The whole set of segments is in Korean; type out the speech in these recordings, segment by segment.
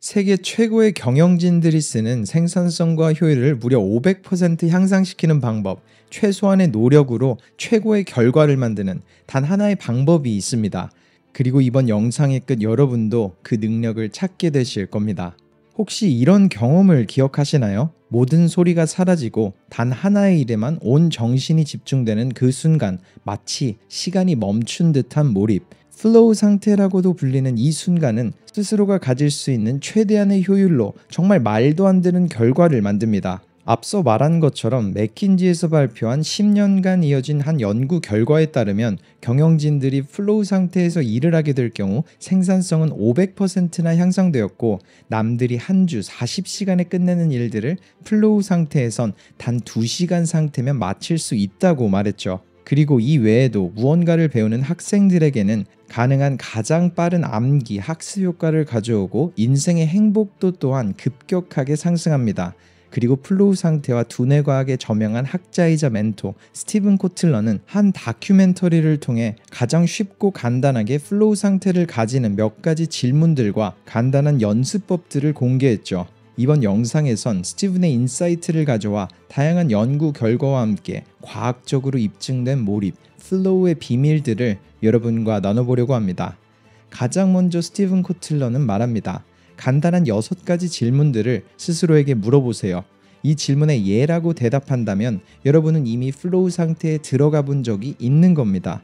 세계 최고의 경영진들이 쓰는 생산성과 효율을 무려 500% 향상시키는 방법, 최소한의 노력으로 최고의 결과를 만드는 단 하나의 방법이 있습니다. 그리고 이번 영상의 끝 여러분도 그 능력을 찾게 되실 겁니다. 혹시 이런 경험을 기억하시나요? 모든 소리가 사라지고 단 하나의 일에만 온 정신이 집중되는 그 순간, 마치 시간이 멈춘 듯한 몰입, 플로우 상태라고도 불리는 이 순간은 스스로가 가질 수 있는 최대한의 효율로 정말 말도 안 되는 결과를 만듭니다. 앞서 말한 것처럼 맥킨지에서 발표한 10년간 이어진 한 연구 결과에 따르면 경영진들이 플로우 상태에서 일을 하게 될 경우 생산성은 500%나 향상되었고, 남들이 한 주 40시간에 끝내는 일들을 플로우 상태에선 단 2시간 상태면 마칠 수 있다고 말했죠. 그리고 이 외에도 무언가를 배우는 학생들에게는 가능한 가장 빠른 암기, 학습 효과를 가져오고 인생의 행복도 또한 급격하게 상승합니다. 그리고 플로우 상태와 두뇌 과학에 저명한 학자이자 멘토 스티븐 코틀러는 한 다큐멘터리를 통해 가장 쉽고 간단하게 플로우 상태를 가지는 몇 가지 질문들과 간단한 연습법들을 공개했죠. 이번 영상에선 스티븐의 인사이트를 가져와 다양한 연구 결과와 함께 과학적으로 입증된 몰입, 플로우의 비밀들을 여러분과 나눠보려고 합니다. 가장 먼저 스티븐 코틀러는 말합니다. 간단한 6가지 질문들을 스스로에게 물어보세요. 이 질문에 예라고 대답한다면 여러분은 이미 플로우 상태에 들어가 본 적이 있는 겁니다.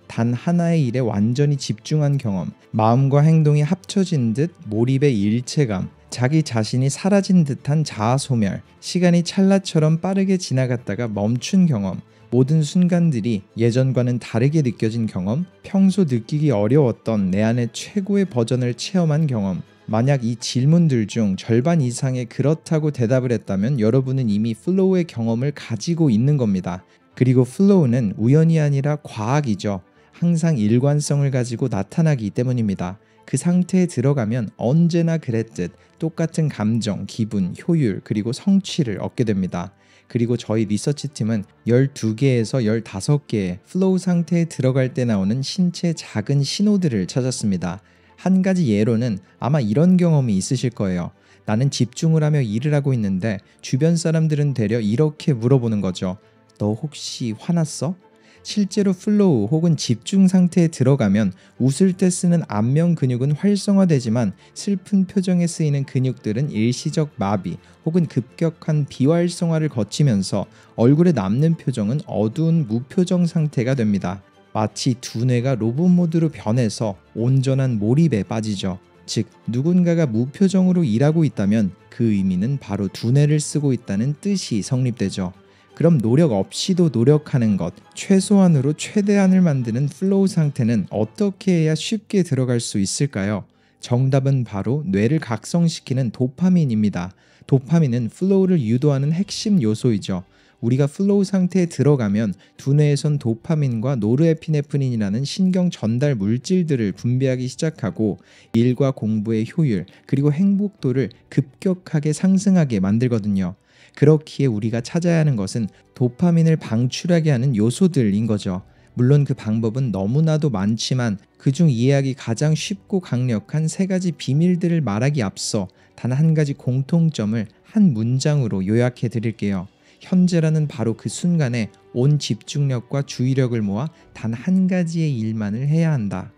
단 하나의 일에 완전히 집중한 경험, 마음과 행동이 합쳐진 듯 몰입의 일체감, 자기 자신이 사라진 듯한 자아소멸, 시간이 찰나처럼 빠르게 지나갔다가 멈춘 경험, 모든 순간들이 예전과는 다르게 느껴진 경험, 평소 느끼기 어려웠던 내 안의 최고의 버전을 체험한 경험. 만약 이 질문들 중 절반 이상의 그렇다고 대답을 했다면 여러분은 이미 플로우의 경험을 가지고 있는 겁니다. 그리고 플로우는 우연이 아니라 과학이죠. 항상 일관성을 가지고 나타나기 때문입니다. 그 상태에 들어가면 언제나 그랬듯 똑같은 감정, 기분, 효율, 그리고 성취를 얻게 됩니다. 그리고 저희 리서치팀은 12개에서 15개의 플로우 상태에 들어갈 때 나오는 신체 작은 신호들을 찾았습니다. 한 가지 예로는 아마 이런 경험이 있으실 거예요. 나는 집중을 하며 일을 하고 있는데 주변 사람들은 되려 이렇게 물어보는 거죠. 너 혹시 화났어? 실제로 플로우 혹은 집중 상태에 들어가면 웃을 때 쓰는 안면 근육은 활성화되지만 슬픈 표정에 쓰이는 근육들은 일시적 마비 혹은 급격한 비활성화를 거치면서 얼굴에 남는 표정은 어두운 무표정 상태가 됩니다. 마치 두뇌가 로봇 모드로 변해서 온전한 몰입에 빠지죠. 즉, 누군가가 무표정으로 일하고 있다면 그 의미는 바로 두뇌를 쓰고 있다는 뜻이 성립되죠. 그럼 노력 없이도 노력하는 것, 최소한으로 최대한을 만드는 플로우 상태는 어떻게 해야 쉽게 들어갈 수 있을까요? 정답은 바로 뇌를 각성시키는 도파민입니다. 도파민은 플로우를 유도하는 핵심 요소이죠. 우리가 플로우 상태에 들어가면 두뇌에선 도파민과 노르에피네프린이라는 신경 전달 물질들을 분비하기 시작하고 일과 공부의 효율 그리고 행복도를 급격하게 상승하게 만들거든요. 그렇기에 우리가 찾아야 하는 것은 도파민을 방출하게 하는 요소들인 거죠. 물론 그 방법은 너무나도 많지만 그중 이해하기 가장 쉽고 강력한 3가지 비밀들을 말하기 앞서 단 한 가지 공통점을 한 문장으로 요약해 드릴게요. 현재라는 바로 그 순간에 온 집중력과 주의력을 모아 단 한 가지의 일만을 해야 한다.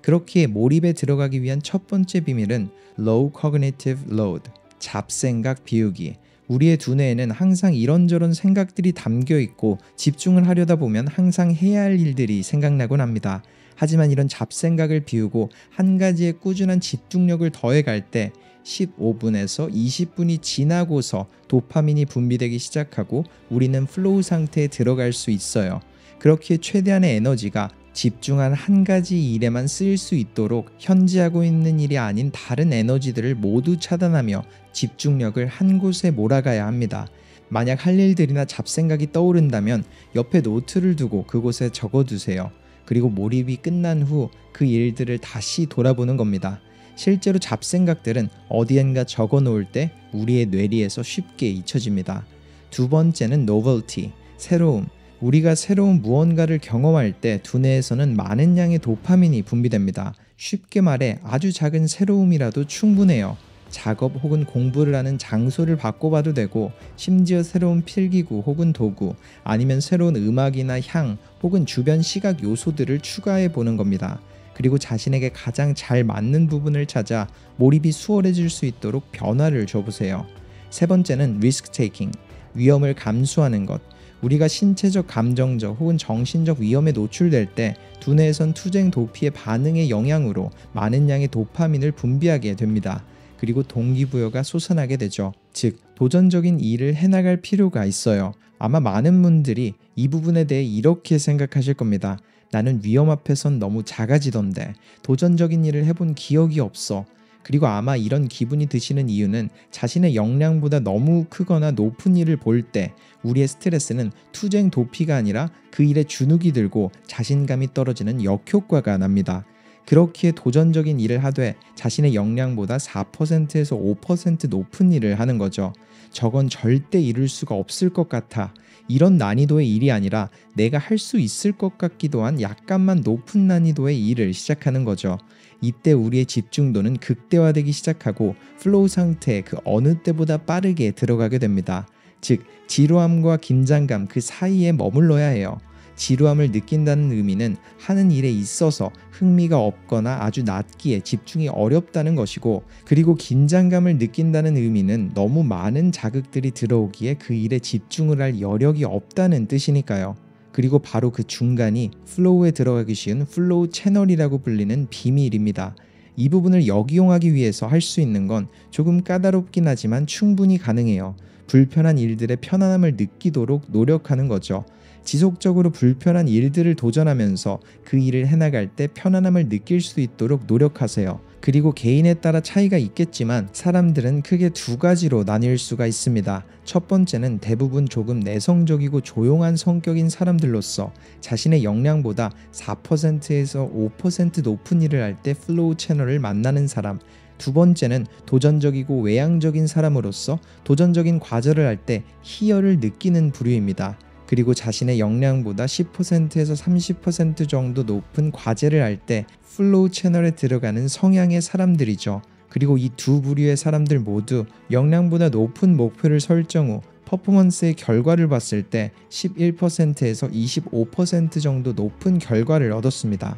그렇기에 몰입에 들어가기 위한 첫 번째 비밀은 Low Cognitive Load, 잡생각 비우기. 우리의 두뇌에는 항상 이런저런 생각들이 담겨 있고 집중을 하려다 보면 항상 해야 할 일들이 생각나곤 합니다. 하지만 이런 잡생각을 비우고 한 가지에 꾸준한 집중력을 더해갈 때 15분에서 20분이 지나고서 도파민이 분비되기 시작하고 우리는 플로우 상태에 들어갈 수 있어요. 그렇기에 최대한의 에너지가 집중한 한 가지 일에만 쓰일 수 있도록 현재 하고 있는 일이 아닌 다른 에너지들을 모두 차단하며 집중력을 한 곳에 몰아가야 합니다. 만약 할 일들이나 잡생각이 떠오른다면 옆에 노트를 두고 그곳에 적어두세요. 그리고 몰입이 끝난 후 그 일들을 다시 돌아보는 겁니다. 실제로 잡생각들은 어디엔가 적어놓을 때 우리의 뇌리에서 쉽게 잊혀집니다. 두 번째는 novelty, 새로움. 우리가 새로운 무언가를 경험할 때 두뇌에서는 많은 양의 도파민이 분비됩니다. 쉽게 말해 아주 작은 새로움이라도 충분해요. 작업 혹은 공부를 하는 장소를 바꿔봐도 되고, 심지어 새로운 필기구 혹은 도구, 아니면 새로운 음악이나 향 혹은 주변 시각 요소들을 추가해 보는 겁니다. 그리고 자신에게 가장 잘 맞는 부분을 찾아 몰입이 수월해질 수 있도록 변화를 줘보세요. 세 번째는 리스크 테이킹, 위험을 감수하는 것. 우리가 신체적, 감정적 혹은 정신적 위험에 노출될 때 두뇌에선 투쟁 도피의 반응의 영향으로 많은 양의 도파민을 분비하게 됩니다. 그리고 동기부여가 솟아나게 되죠. 즉, 도전적인 일을 해나갈 필요가 있어요. 아마 많은 분들이 이 부분에 대해 이렇게 생각하실 겁니다. 나는 위험 앞에선 너무 작아지던데, 도전적인 일을 해본 기억이 없어. 그리고 아마 이런 기분이 드시는 이유는 자신의 역량보다 너무 크거나 높은 일을 볼 때 우리의 스트레스는 투쟁 도피가 아니라 그 일에 주눅이 들고 자신감이 떨어지는 역효과가 납니다. 그렇기에 도전적인 일을 하되 자신의 역량보다 4%에서 5% 높은 일을 하는 거죠. 저건 절대 이룰 수가 없을 것 같아. 이런 난이도의 일이 아니라 내가 할 수 있을 것 같기도 한 약간만 높은 난이도의 일을 시작하는 거죠. 이때 우리의 집중도는 극대화되기 시작하고 플로우 상태에 그 어느 때보다 빠르게 들어가게 됩니다. 즉, 지루함과 긴장감 그 사이에 머물러야 해요. 지루함을 느낀다는 의미는 하는 일에 있어서 흥미가 없거나 아주 낮기에 집중이 어렵다는 것이고, 그리고 긴장감을 느낀다는 의미는 너무 많은 자극들이 들어오기에 그 일에 집중을 할 여력이 없다는 뜻이니까요. 그리고 바로 그 중간이 플로우에 들어가기 쉬운 플로우 채널이라고 불리는 비밀입니다. 이 부분을 역이용하기 위해서 할 수 있는 건 조금 까다롭긴 하지만 충분히 가능해요. 불편한 일들의 편안함을 느끼도록 노력하는 거죠. 지속적으로 불편한 일들을 도전하면서 그 일을 해나갈 때 편안함을 느낄 수 있도록 노력하세요. 그리고 개인에 따라 차이가 있겠지만 사람들은 크게 두 가지로 나뉠 수가 있습니다. 첫 번째는 대부분 조금 내성적이고 조용한 성격인 사람들로서 자신의 역량보다 4%에서 5% 높은 일을 할 때 플로우 채널을 만나는 사람. 두 번째는 도전적이고 외향적인 사람으로서 도전적인 과제를 할 때 희열을 느끼는 부류입니다. 그리고 자신의 역량보다 10%에서 30% 정도 높은 과제를 할 때 플로우 채널에 들어가는 성향의 사람들이죠. 그리고 이 두 부류의 사람들 모두 역량보다 높은 목표를 설정 후 퍼포먼스의 결과를 봤을 때 11%에서 25% 정도 높은 결과를 얻었습니다.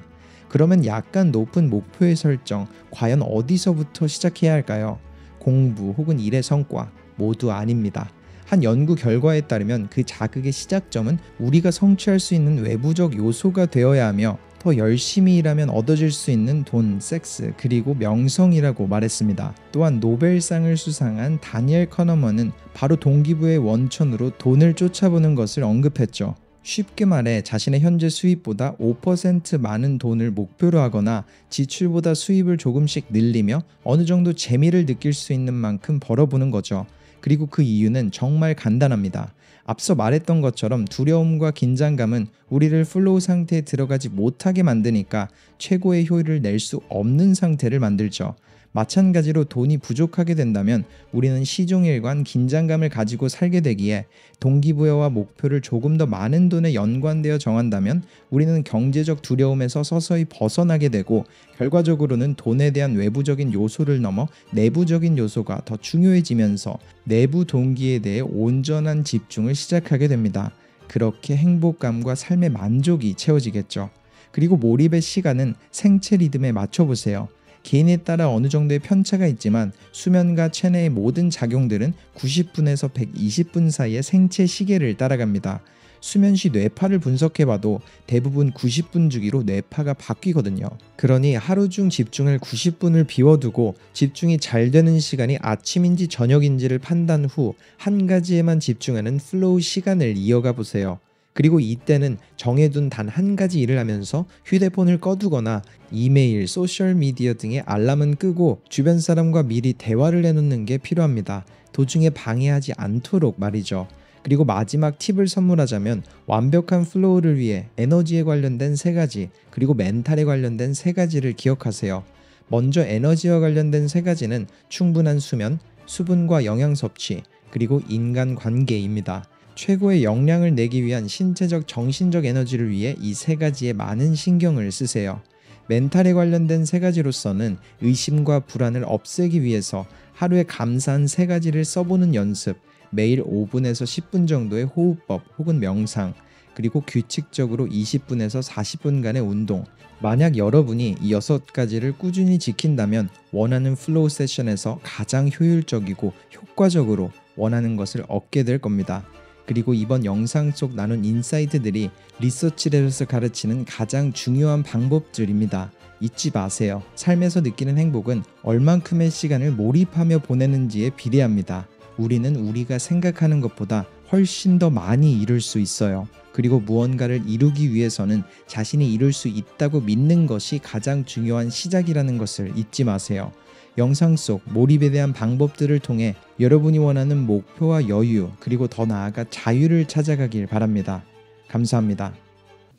그러면 약간 높은 목표의 설정, 과연 어디서부터 시작해야 할까요? 공부 혹은 일의 성과 모두 아닙니다. 한 연구 결과에 따르면 그 자극의 시작점은 우리가 성취할 수 있는 외부적 요소가 되어야 하며, 더 열심히 일하면 얻어질 수 있는 돈, 섹스, 그리고 명성이라고 말했습니다. 또한 노벨상을 수상한 다니엘 커너먼은 바로 동기부여의 원천으로 돈을 쫓아보는 것을 언급했죠. 쉽게 말해 자신의 현재 수입보다 5% 많은 돈을 목표로 하거나 지출보다 수입을 조금씩 늘리며 어느 정도 재미를 느낄 수 있는 만큼 벌어보는 거죠. 그리고 그 이유는 정말 간단합니다. 앞서 말했던 것처럼 두려움과 긴장감은 우리를 플로우 상태에 들어가지 못하게 만드니까 최고의 효율을 낼 수 없는 상태를 만들죠. 마찬가지로 돈이 부족하게 된다면 우리는 시종일관 긴장감을 가지고 살게 되기에, 동기부여와 목표를 조금 더 많은 돈에 연관되어 정한다면 우리는 경제적 두려움에서 서서히 벗어나게 되고, 결과적으로는 돈에 대한 외부적인 요소를 넘어 내부적인 요소가 더 중요해지면서 내부 동기에 대해 온전한 집중을 시작하게 됩니다. 그렇게 행복감과 삶의 만족이 채워지겠죠. 그리고 몰입의 시간은 생체 리듬에 맞춰보세요. 개인에 따라 어느 정도의 편차가 있지만 수면과 체내의 모든 작용들은 90분에서 120분 사이의 생체 시계를 따라갑니다. 수면 시 뇌파를 분석해봐도 대부분 90분 주기로 뇌파가 바뀌거든요. 그러니 하루 중 집중을 90분을 비워두고 집중이 잘 되는 시간이 아침인지 저녁인지를 판단 후 한 가지에만 집중하는 플로우 시간을 이어가 보세요. 그리고 이때는 정해둔 단 한 가지 일을 하면서 휴대폰을 꺼두거나 이메일, 소셜미디어 등의 알람은 끄고 주변 사람과 미리 대화를 해놓는 게 필요합니다. 도중에 방해하지 않도록 말이죠. 그리고 마지막 팁을 선물하자면 완벽한 플로우를 위해 에너지에 관련된 3가지, 그리고 멘탈에 관련된 3가지를 기억하세요. 먼저 에너지와 관련된 3가지는 충분한 수면, 수분과 영양 섭취, 그리고 인간관계입니다. 최고의 역량을 내기 위한 신체적, 정신적 에너지를 위해 이 3가지에 많은 신경을 쓰세요. 멘탈에 관련된 3가지로서는 의심과 불안을 없애기 위해서 하루에 감사한 3가지를 써보는 연습, 매일 5분에서 10분 정도의 호흡법 혹은 명상, 그리고 규칙적으로 20분에서 40분간의 운동. 만약 여러분이 이 6가지를 꾸준히 지킨다면 원하는 플로우 세션에서 가장 효율적이고 효과적으로 원하는 것을 얻게 될 겁니다. 그리고 이번 영상 속 나눈 인사이트들이 리서치랩에서 가르치는 가장 중요한 방법들입니다. 잊지 마세요. 삶에서 느끼는 행복은 얼만큼의 시간을 몰입하며 보내는지에 비례합니다. 우리는 우리가 생각하는 것보다 훨씬 더 많이 이룰 수 있어요. 그리고 무언가를 이루기 위해서는 자신이 이룰 수 있다고 믿는 것이 가장 중요한 시작이라는 것을 잊지 마세요. 영상 속 몰입에 대한 방법들을 통해 여러분이 원하는 목표와 여유, 그리고 더 나아가 자유를 찾아가길 바랍니다. 감사합니다.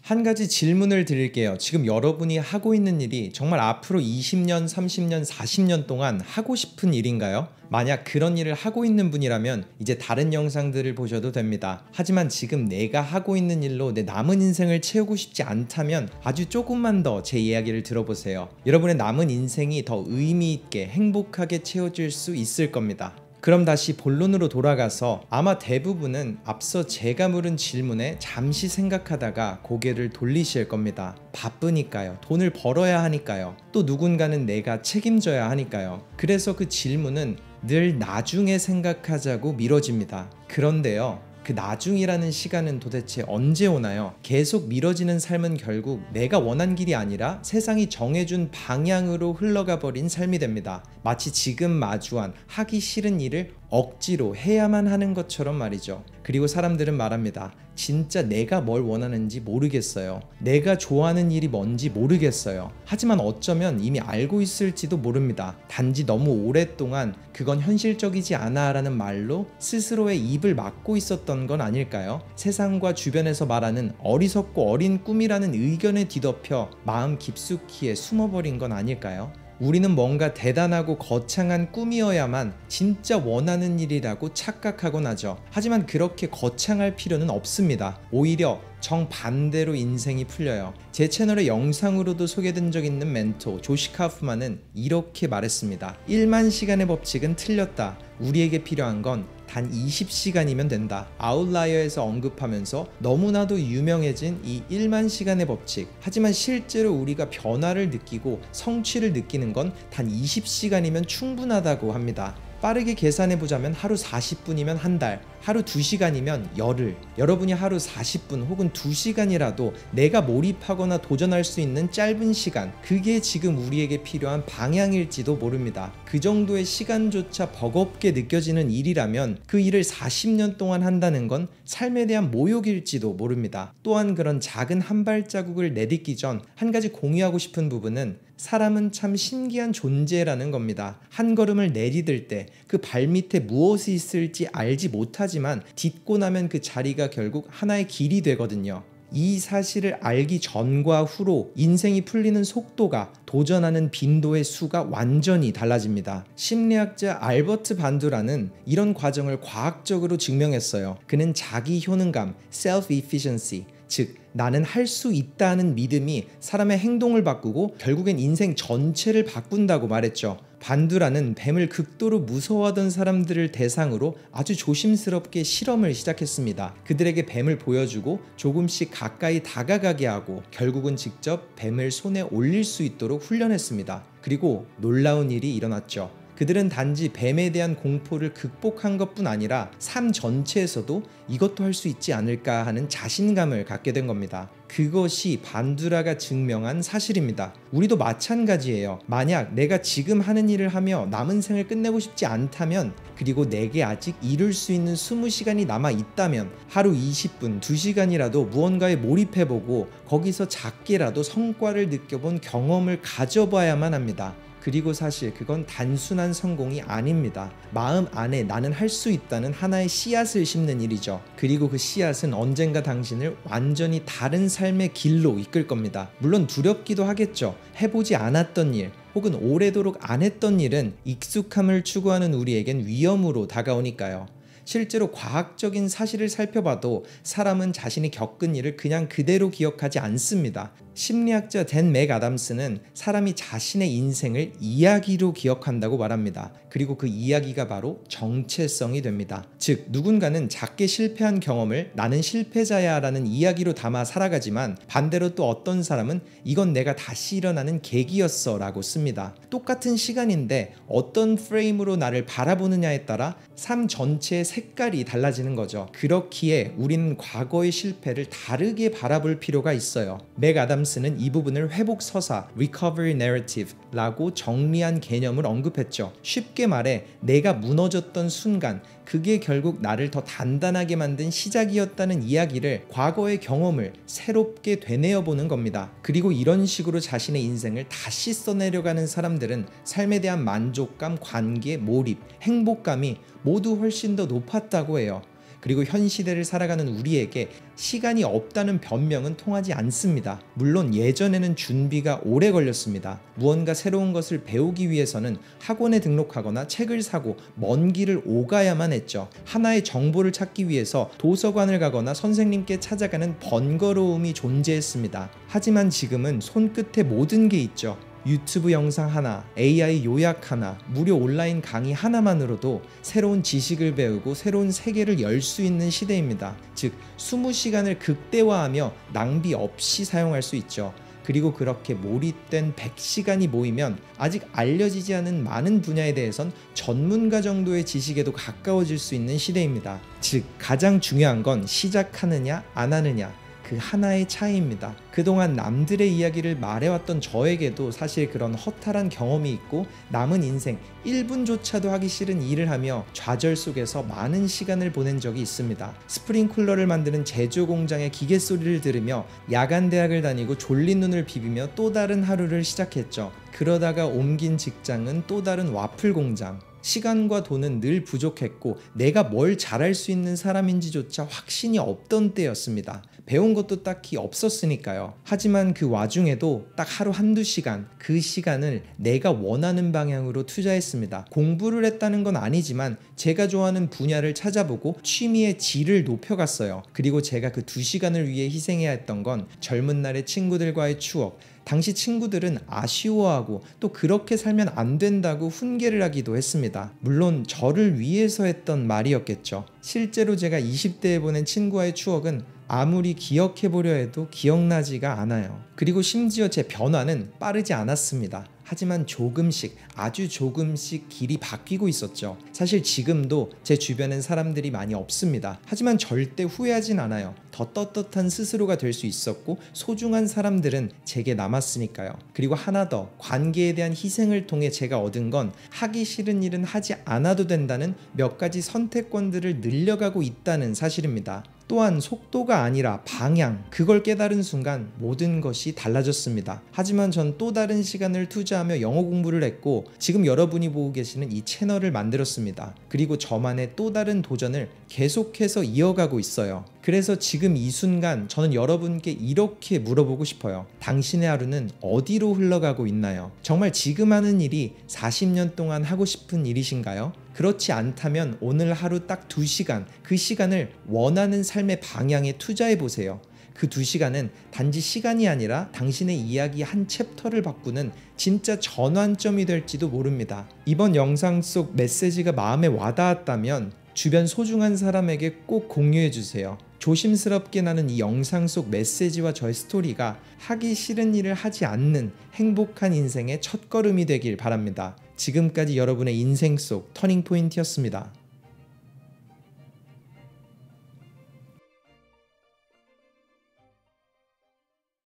한 가지 질문을 드릴게요. 지금 여러분이 하고 있는 일이 정말 앞으로 20년, 30년, 40년 동안 하고 싶은 일인가요? 만약 그런 일을 하고 있는 분이라면 이제 다른 영상들을 보셔도 됩니다. 하지만 지금 내가 하고 있는 일로 내 남은 인생을 채우고 싶지 않다면 아주 조금만 더 제 이야기를 들어보세요. 여러분의 남은 인생이 더 의미 있게 행복하게 채워질 수 있을 겁니다. 그럼 다시 본론으로 돌아가서 아마 대부분은 앞서 제가 물은 질문에 잠시 생각하다가 고개를 돌리실 겁니다. 바쁘니까요. 돈을 벌어야 하니까요. 또 누군가는 내가 책임져야 하니까요. 그래서 그 질문은 늘 나중에 생각하자고 미뤄집니다. 그런데요, 그 나중이라는 시간은 도대체 언제 오나요? 계속 미뤄지는 삶은 결국 내가 원한 길이 아니라 세상이 정해준 방향으로 흘러가 버린 삶이 됩니다. 마치 지금 마주한 하기 싫은 일을 억지로 해야만 하는 것처럼 말이죠. 그리고 사람들은 말합니다. 진짜 내가 뭘 원하는지 모르겠어요. 내가 좋아하는 일이 뭔지 모르겠어요. 하지만 어쩌면 이미 알고 있을지도 모릅니다. 단지 너무 오랫동안 그건 현실적이지 않아 라는 말로 스스로의 입을 막고 있었던 건 아닐까요? 세상과 주변에서 말하는 어리석고 어린 꿈이라는 의견에 뒤덮여 마음 깊숙이에 숨어버린 건 아닐까요? 우리는 뭔가 대단하고 거창한 꿈이어야만 진짜 원하는 일이라고 착각하곤 하죠. 하지만 그렇게 거창할 필요는 없습니다. 오히려 정반대로 인생이 풀려요. 제 채널의 영상으로도 소개된 적 있는 멘토 조시 카프만은 이렇게 말했습니다. 1만 시간의 법칙은 틀렸다. 우리에게 필요한 건 단 20시간이면 된다. 아웃라이어에서 언급하면서 너무나도 유명해진 이 1만 시간의 법칙. 하지만 실제로 우리가 변화를 느끼고 성취를 느끼는 건 단 20시간이면 충분하다고 합니다. 빠르게 계산해보자면 하루 40분이면 한 달, 하루 2시간이면 열흘. 여러분이 하루 40분 혹은 2시간이라도 내가 몰입하거나 도전할 수 있는 짧은 시간, 그게 지금 우리에게 필요한 방향일지도 모릅니다. 그 정도의 시간조차 버겁게 느껴지는 일이라면 그 일을 40년 동안 한다는 건 삶에 대한 모욕일지도 모릅니다. 또한 그런 작은 한 발자국을 내딛기 전 한 가지 공유하고 싶은 부분은 사람은 참 신기한 존재라는 겁니다. 한 걸음을 내디딜 때 그 발밑에 무엇이 있을지 알지 못하지만 딛고 나면 그 자리가 결국 하나의 길이 되거든요. 이 사실을 알기 전과 후로 인생이 풀리는 속도가, 도전하는 빈도의 수가 완전히 달라집니다. 심리학자 알버트 반두라는 이런 과정을 과학적으로 증명했어요. 그는 자기 효능감, self-efficiency, 즉 나는 할 수 있다는 믿음이 사람의 행동을 바꾸고 결국엔 인생 전체를 바꾼다고 말했죠. 반두라는 뱀을 극도로 무서워하던 사람들을 대상으로 아주 조심스럽게 실험을 시작했습니다. 그들에게 뱀을 보여주고 조금씩 가까이 다가가게 하고 결국은 직접 뱀을 손에 올릴 수 있도록 훈련했습니다. 그리고 놀라운 일이 일어났죠. 그들은 단지 뱀에 대한 공포를 극복한 것뿐 아니라 삶 전체에서도 이것도 할 수 있지 않을까 하는 자신감을 갖게 된 겁니다. 그것이 반두라가 증명한 사실입니다. 우리도 마찬가지예요. 만약 내가 지금 하는 일을 하며 남은 생을 끝내고 싶지 않다면, 그리고 내게 아직 이룰 수 있는 20시간이 남아 있다면 하루 20분, 2시간이라도 무언가에 몰입해보고 거기서 작게라도 성과를 느껴본 경험을 가져봐야만 합니다. 그리고 사실 그건 단순한 성공이 아닙니다. 마음 안에 나는 할 수 있다는 하나의 씨앗을 심는 일이죠. 그리고 그 씨앗은 언젠가 당신을 완전히 다른 삶의 길로 이끌 겁니다. 물론 두렵기도 하겠죠. 해보지 않았던 일, 혹은 오래도록 안 했던 일은 익숙함을 추구하는 우리에겐 위험으로 다가오니까요. 실제로 과학적인 사실을 살펴봐도 사람은 자신이 겪은 일을 그냥 그대로 기억하지 않습니다. 심리학자 댄 맥 아담스는 사람이 자신의 인생을 이야기로 기억한다고 말합니다. 그리고 그 이야기가 바로 정체성이 됩니다. 즉 누군가는 작게 실패한 경험을 나는 실패자야 라는 이야기로 담아 살아가지만 반대로 또 어떤 사람은 이건 내가 다시 일어나는 계기였어 라고 씁니다. 똑같은 시간인데 어떤 프레임으로 나를 바라보느냐에 따라 삶 전체의 색깔이 달라지는 거죠. 그렇기에 우리는 과거의 실패를 다르게 바라볼 필요가 있어요. 맥 아담스는 이 부분을 회복 서사 (recovery narrative)라고 정리한 개념을 언급했죠. 쉽게 말해 내가 무너졌던 순간 그게 결국 나를 더 단단하게 만든 시작이었다는 이야기를, 과거의 경험을 새롭게 되뇌어 보는 겁니다. 그리고 이런 식으로 자신의 인생을 다시 써내려가는 사람들은 삶에 대한 만족감, 관계, 몰입, 행복감이 모두 훨씬 더 높았다고 해요. 그리고 현 시대를 살아가는 우리에게 시간이 없다는 변명은 통하지 않습니다. 물론 예전에는 준비가 오래 걸렸습니다. 무언가 새로운 것을 배우기 위해서는 학원에 등록하거나 책을 사고 먼 길을 오가야만 했죠. 하나의 정보를 찾기 위해서 도서관을 가거나 선생님께 찾아가는 번거로움이 존재했습니다. 하지만 지금은 손끝에 모든 게 있죠. 유튜브 영상 하나, AI 요약 하나, 무료 온라인 강의 하나만으로도 새로운 지식을 배우고 새로운 세계를 열 수 있는 시대입니다. 즉 20시간을 극대화하며 낭비 없이 사용할 수 있죠. 그리고 그렇게 몰입된 100시간이 모이면 아직 알려지지 않은 많은 분야에 대해선 전문가 정도의 지식에도 가까워질 수 있는 시대입니다. 즉 가장 중요한 건 시작하느냐 안 하느냐, 그 하나의 차이입니다. 그동안 남들의 이야기를 말해왔던 저에게도 사실 그런 허탈한 경험이 있고 남은 인생 1분조차도 하기 싫은 일을 하며 좌절 속에서 많은 시간을 보낸 적이 있습니다. 스프링쿨러를 만드는 제조 공장의 기계 소리를 들으며 야간 대학을 다니고 졸린 눈을 비비며 또 다른 하루를 시작했죠. 그러다가 옮긴 직장은 또 다른 와플 공장. 시간과 돈은 늘 부족했고 내가 뭘 잘할 수 있는 사람인지조차 확신이 없던 때였습니다. 배운 것도 딱히 없었으니까요. 하지만 그 와중에도 딱 하루 한두 시간, 그 시간을 내가 원하는 방향으로 투자했습니다. 공부를 했다는 건 아니지만 제가 좋아하는 분야를 찾아보고 취미의 질을 높여갔어요. 그리고 제가 그 2시간을 위해 희생해야 했던 건 젊은 날의 친구들과의 추억, 당시 친구들은 아쉬워하고 또 그렇게 살면 안 된다고 훈계를 하기도 했습니다. 물론 저를 위해서 했던 말이었겠죠. 실제로 제가 20대에 보낸 친구와의 추억은 아무리 기억해보려 해도 기억나지가 않아요. 그리고 심지어 제 변화는 빠르지 않았습니다. 하지만 조금씩, 아주 조금씩 길이 바뀌고 있었죠. 사실 지금도 제 주변엔 사람들이 많이 없습니다. 하지만 절대 후회하진 않아요. 더 떳떳한 스스로가 될 수 있었고 소중한 사람들은 제게 남았으니까요. 그리고 하나 더, 관계에 대한 희생을 통해 제가 얻은 건 하기 싫은 일은 하지 않아도 된다는 몇 가지 선택권들을 늘려가고 있다는 사실입니다. 또한 속도가 아니라 방향, 그걸 깨달은 순간 모든 것이 달라졌습니다. 하지만 전 또 다른 시간을 투자하며 영어 공부를 했고 지금 여러분이 보고 계시는 이 채널을 만들었습니다. 그리고 저만의 또 다른 도전을 계속해서 이어가고 있어요. 그래서 지금 이 순간 저는 여러분께 이렇게 물어보고 싶어요. 당신의 하루는 어디로 흘러가고 있나요? 정말 지금 하는 일이 40년 동안 하고 싶은 일이신가요? 그렇지 않다면 오늘 하루 딱 2시간, 그 시간을 원하는 삶의 방향에 투자해보세요. 그 2시간은 단지 시간이 아니라 당신의 이야기 한 챕터를 바꾸는 진짜 전환점이 될지도 모릅니다. 이번 영상 속 메시지가 마음에 와닿았다면 주변 소중한 사람에게 꼭 공유해주세요. 조심스럽게 나눈 이 영상 속 메시지와 저의 스토리가 하기 싫은 일을 하지 않는 행복한 인생의 첫걸음이 되길 바랍니다. 지금까지 여러분의 인생 속 터닝포인트였습니다.